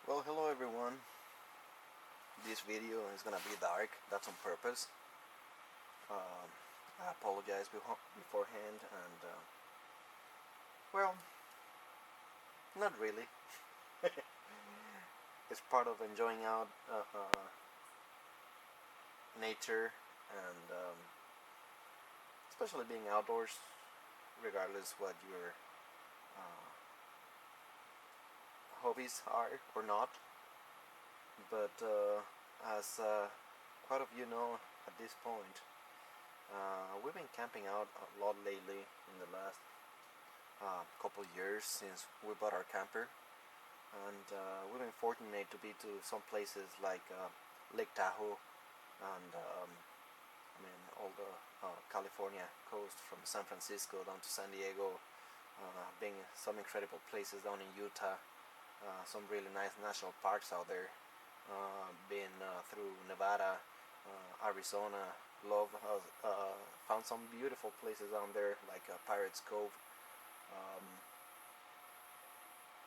Well, hello everyone. This video is gonna be dark. That's on purpose. Um, I apologize beforehand, and well, not really. It's part of enjoying out nature and especially being outdoors, regardless what your uh, hobbies are or not. But as quite of you know at this point, we've been camping out a lot lately in the last couple years since we bought our camper, and we've been fortunate to be to some places like Lake Tahoe and all the California coast from San Francisco down to San Diego, being some incredible places down in Utah, some really nice national parks out there. Been through Nevada, Arizona. Found some beautiful places down there like Pirates Cove, um,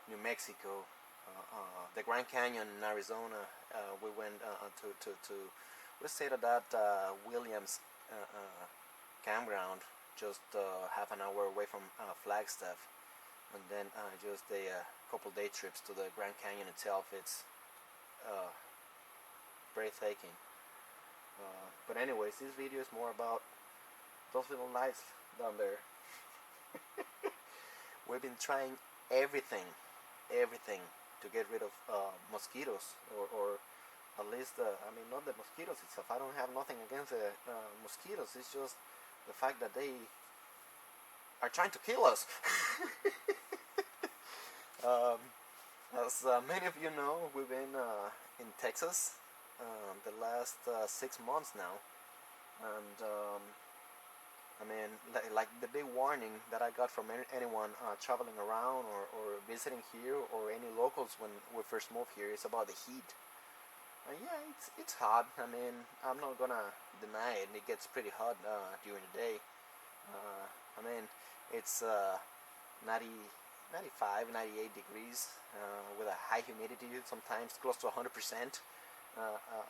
New Mexico, the Grand Canyon in Arizona. We went to we stayed at that Williams campground, just half an hour away from Flagstaff, and then just a couple day trips to the Grand Canyon itself. It's uh, breathtaking. But anyways, this video is more about those little lights down there. We've been trying everything, everything to get rid of mosquitoes, or at least, not the mosquitoes itself. I don't have nothing against the mosquitoes. It's just the fact that they are trying to kill us. um, as many of you know, we've been in Texas the last 6 months now, and like the big warning that I got from anyone traveling around or visiting here, or any locals when we first moved here, is about the heat. Yeah, it's hot. I'm not gonna deny it. It gets pretty hot during the day. Uh, I mean, it's 90, 95, 98 degrees with a high humidity, sometimes close to 100%.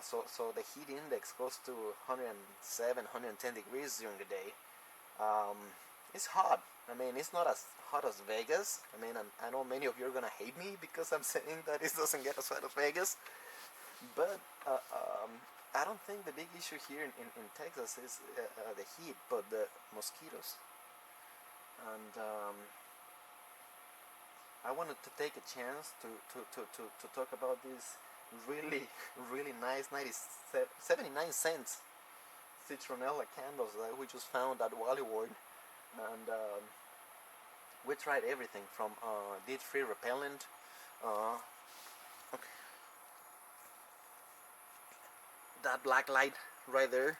So the heat index goes to 107, 110 degrees during the day. It's hot. It's not as hot as Vegas. I know many of you are gonna hate me because I'm saying that it doesn't get as hot as Vegas. But I don't think the big issue here in Texas is the heat, but the mosquitoes. And I wanted to take a chance to talk about this really, really nice 79 cents citronella candles that we just found at Wallywood. And we tried everything from DEET-free repellent. Okay. That black light right there,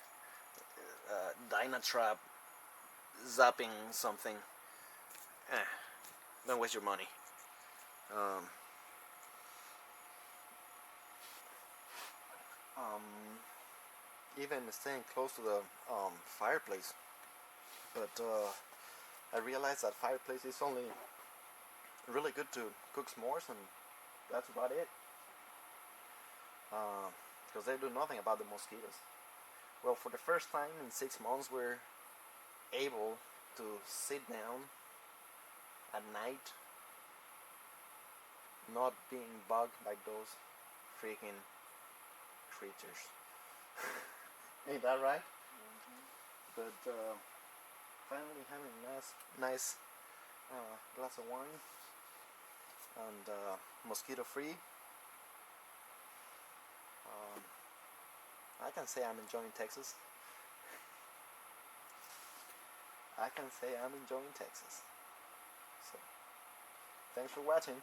Dynatrap zapping something. Don't waste your money. Um, Even staying close to the fireplace, but I realized that fireplace is only really good to cook s'mores, and that's about it. Because they do nothing about the mosquitoes. Well, for the first time in 6 months, we're able to sit down at night, not being bugged by those freaking creatures. Ain't that right? But finally having a nice glass of wine, and mosquito free. I can say I'm enjoying Texas. I can say I'm enjoying Texas. So, thanks for watching.